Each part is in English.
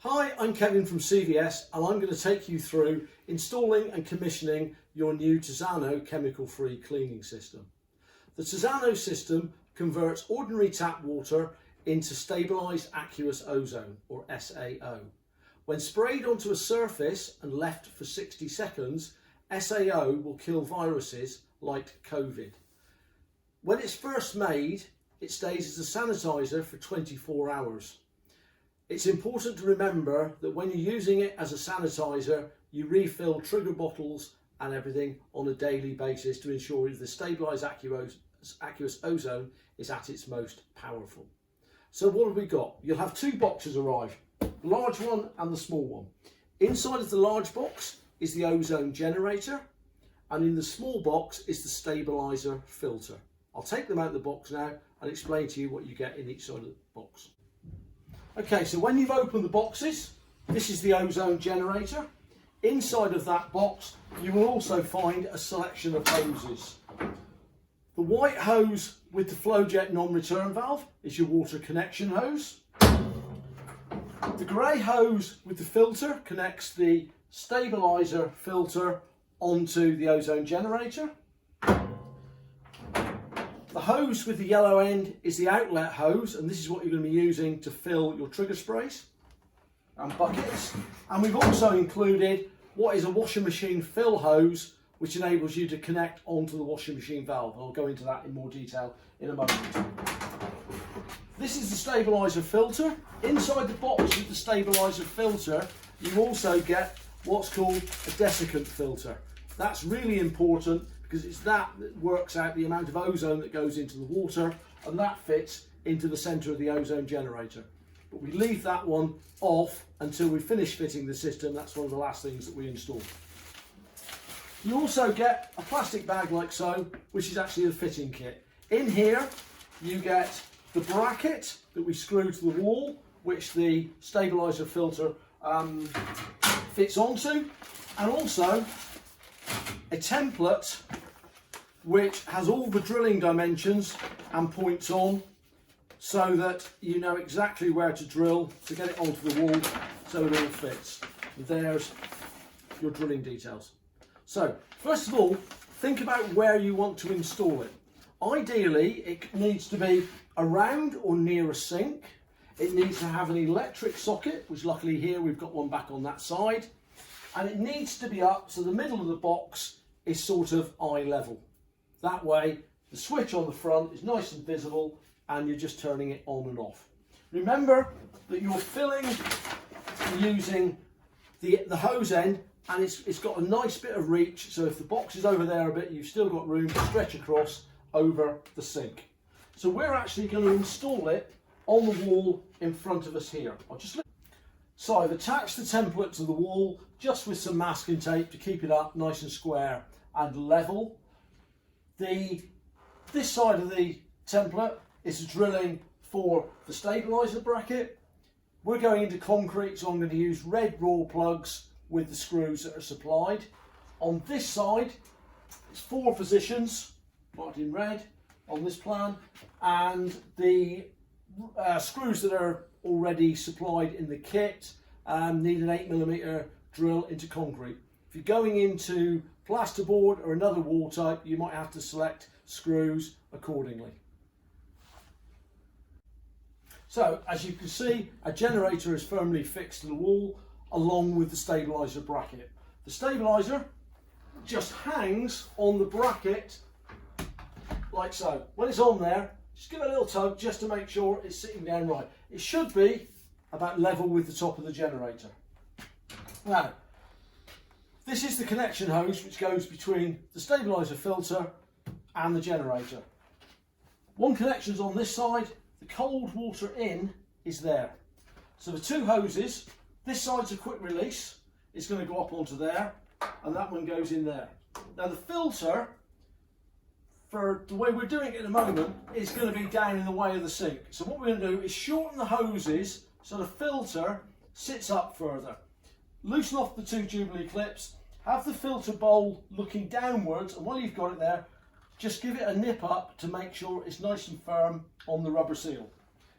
Hi, I'm Kevin from CVS and I'm going to take you through installing and commissioning your new Tersano chemical-free cleaning system. The Tersano system converts ordinary tap water into stabilised aqueous ozone, or SAO. When sprayed onto a surface and left for 60 seconds, SAO will kill viruses like COVID. When it's first made, it stays as a sanitizer for 24 hours. It's important to remember that when you're using it as a sanitizer, you refill trigger bottles and everything on a daily basis to ensure the stabilised aqueous ozone is at its most powerful. So what have we got? You'll have two boxes arrive, the large one and the small one. Inside of the large box is the ozone generator, and in the small box is the stabiliser filter. I'll take them out of the box now and explain to you what you get in each side of the box. Okay, so when you've opened the boxes, this is the ozone generator. Inside of that box, you will also find a selection of hoses. The white hose with the flow jet non-return valve is your water connection hose. The grey hose with the filter connects the stabiliser filter onto the ozone generator. The hose with the yellow end is the outlet hose, and this is what you're going to be using to fill your trigger sprays and buckets. And we've also included what is a washing machine fill hose, which enables you to connect onto the washing machine valve. I'll go into that in more detail in a moment. This is the stabiliser filter. Inside the box with the stabiliser filter, you also get what's called a desiccant filter. That's really important because it's that works out the amount of ozone that goes into the water, and that fits into the centre of the ozone generator. But we leave that one off until we finish fitting the system. That's one of the last things that we install. You also get a plastic bag like so, which is actually the fitting kit. In here you get the bracket that we screw to the wall, which the stabiliser filter fits onto, and also a template which has all the drilling dimensions and points on, so that you know exactly where to drill to get it onto the wall so it all fits. There's your drilling details. So first of all, think about where you want to install it. Ideally, it needs to be around or near a sink. It needs to have an electric socket, which luckily here we've got one back on that side. And it needs to be up so the middle of the box is sort of eye level. That way the switch on the front is nice and visible and you're just turning it on and off. Remember that you're filling using the hose end, and it's got a nice bit of reach, so if the box is over there a bit, you've still got room to stretch across over the sink. So we're actually going to install it on the wall in front of us here. So I've attached the template to the wall just with some masking tape to keep it up nice and square and level. This side of the template is drilling for the stabiliser bracket. We're going into concrete, so I'm going to use red raw plugs with the screws that are supplied. On this side, it's 4 positions marked in red on this plan, and the screws that are already supplied in the kit need an 8mm drill into concrete. If you're going into plasterboard or another wall type, you might have to select screws accordingly. So as you can see, a generator is firmly fixed to the wall along with the stabiliser bracket. The stabiliser just hangs on the bracket like so. When it's on there, just give it a little tug just to make sure it's sitting down right. It should be about level with the top of the generator. Now, this is the connection hose which goes between the stabiliser filter and the generator. One connection's on this side, the cold water in is there. So the 2 hoses, this side's a quick release, it's going to go up onto there, and that one goes in there. Now the filter, for the way we're doing it at the moment, is going to be down in the way of the sink. So what we're going to do is shorten the hoses so the filter sits up further. Loosen off the 2 Jubilee clips, have the filter bowl looking downwards, and while you've got it there, just give it a nip up to make sure it's nice and firm on the rubber seal.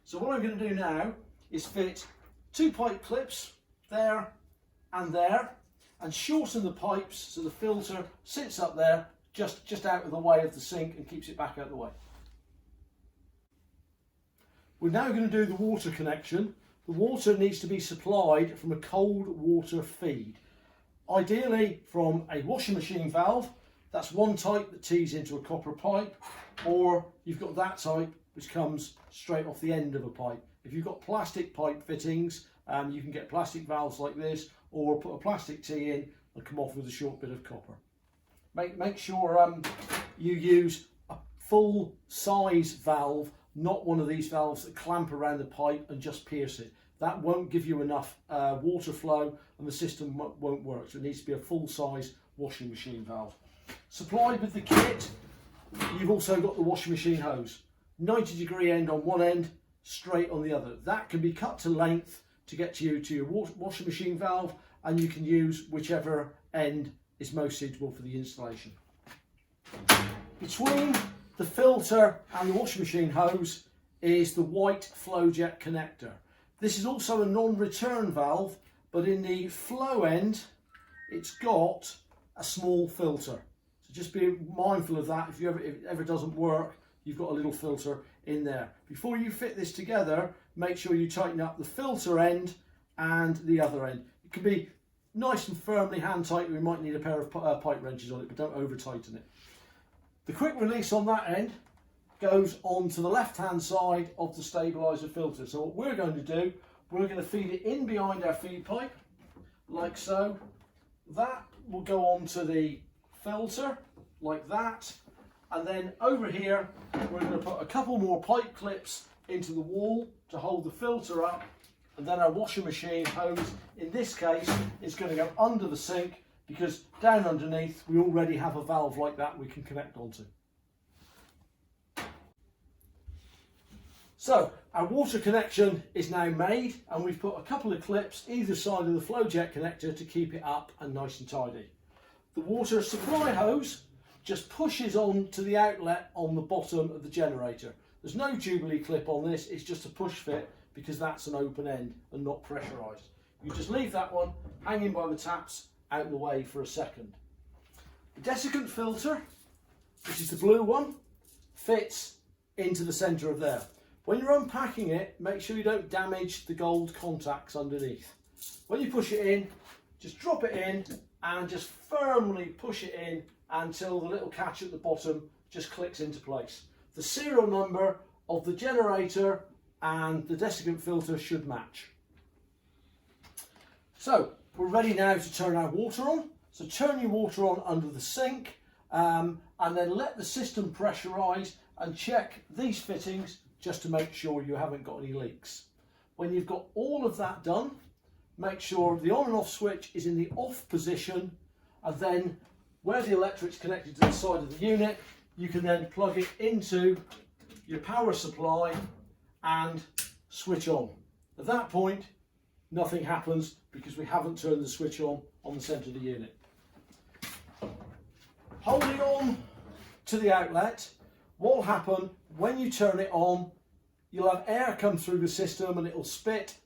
So what I'm going to do now is fit 2 pipe clips there and there, and shorten the pipes so the filter sits up there just out of the way of the sink and keeps it back out of the way. We're now going to do the water connection. The water needs to be supplied from a cold water feed, ideally from a washing machine valve. That's one type that tees into a copper pipe, or you've got that type which comes straight off the end of a pipe. If you've got plastic pipe fittings, you can get plastic valves like this, or put a plastic tee in and come off with a short bit of copper. Make sure you use a full size valve, not one of these valves that clamp around the pipe and just pierce it. That won't give you enough water flow and the system won't work. So it needs to be a full size washing machine valve. Supplied with the kit, you've also got the washing machine hose. 90-degree end on one end, straight on the other. That can be cut to length to get to your washing machine valve, and you can use whichever end is most suitable for the installation. Between the filter and the washing machine hose is the white flow jet connector. This is also a non-return valve, but in the flow end it's got a small filter. So just be mindful of that. If it ever doesn't work, you've got a little filter in there. Before you fit this together, make sure you tighten up the filter end and the other end. It can be nice and firmly hand tight. We might need a pair of pipe wrenches on it, but don't over tighten it. The quick release on that end goes on to the left hand side of the stabilizer filter. So what we're going to do, we're going to feed it in behind our feed pipe like so. That will go on to the filter like that, and then over here we're going to put a couple more pipe clips into the wall to hold the filter up, and then our washing machine hose in this case is going to go under the sink, because down underneath we already have a valve like that we can connect onto. So our water connection is now made, and we've put a couple of clips either side of the flow jet connector to keep it up and nice and tidy. The water supply hose just pushes on to the outlet on the bottom of the generator. There's no Jubilee clip on this, it's just a push fit because that's an open end and not pressurised. You just leave that one hanging by the taps out of the way for a second. The desiccant filter, which is the blue one, fits into the centre of there. When you're unpacking it, make sure you don't damage the gold contacts underneath. When you push it in, just drop it in and just firmly push it in until the little catch at the bottom just clicks into place. The serial number of the generator and the desiccant filter should match. So we're ready now to turn our water on. So turn your water on under the sink and then let the system pressurise and check these fittings just to make sure you haven't got any leaks. When you've got all of that done, make sure the on and off switch is in the off position, and then where the electric's connected to the side of the unit, you can then plug it into your power supply and switch on. At that point, nothing happens because we haven't turned the switch on the centre of the unit. Holding on to the outlet, what will happen when you turn it on, you'll have air come through the system and it'll spit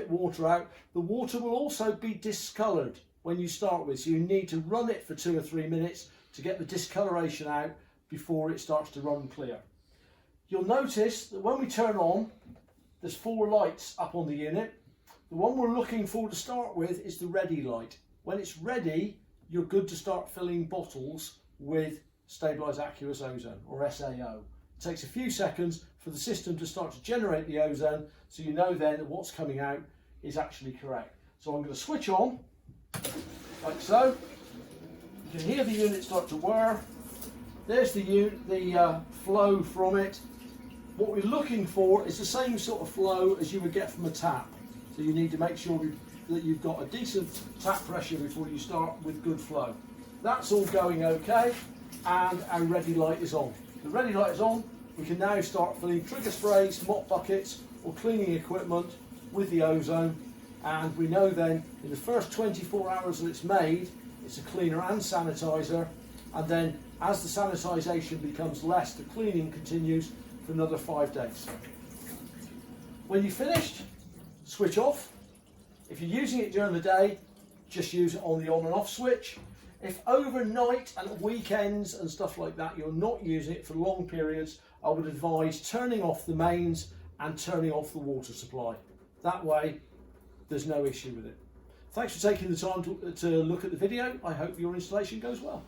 water out. The water will also be discoloured when you start with, so you need to run it for 2 or 3 minutes to get the discoloration out before it starts to run clear. You'll notice that when we turn on, there's 4 lights up on the unit. The one we're looking for to start with is the ready light. When it's ready, you're good to start filling bottles with stabilised aqueous ozone, or SAO. It takes a few seconds for the system to start to generate the ozone, so you know then that what's coming out is actually correct. So I'm going to switch on, like so. You can hear the unit start to whir. There's the flow from it. What we're looking for is the same sort of flow as you would get from a tap. So you need to make sure that you've got a decent tap pressure before you start with good flow. That's all going okay, and our ready light is on. The ready light is on. We can now start filling trigger sprays, mop buckets or cleaning equipment with the ozone, and we know then in the first 24 hours that it's made, it's a cleaner and sanitizer, and then as the sanitisation becomes less, the cleaning continues for another 5 days. When you're finished, switch off. If you're using it during the day, just use it on the on and off switch. If overnight and weekends and stuff like that, you're not using it for long periods, I would advise turning off the mains and turning off the water supply. That way, there's no issue with it. Thanks for taking the time to look at the video. I hope your installation goes well.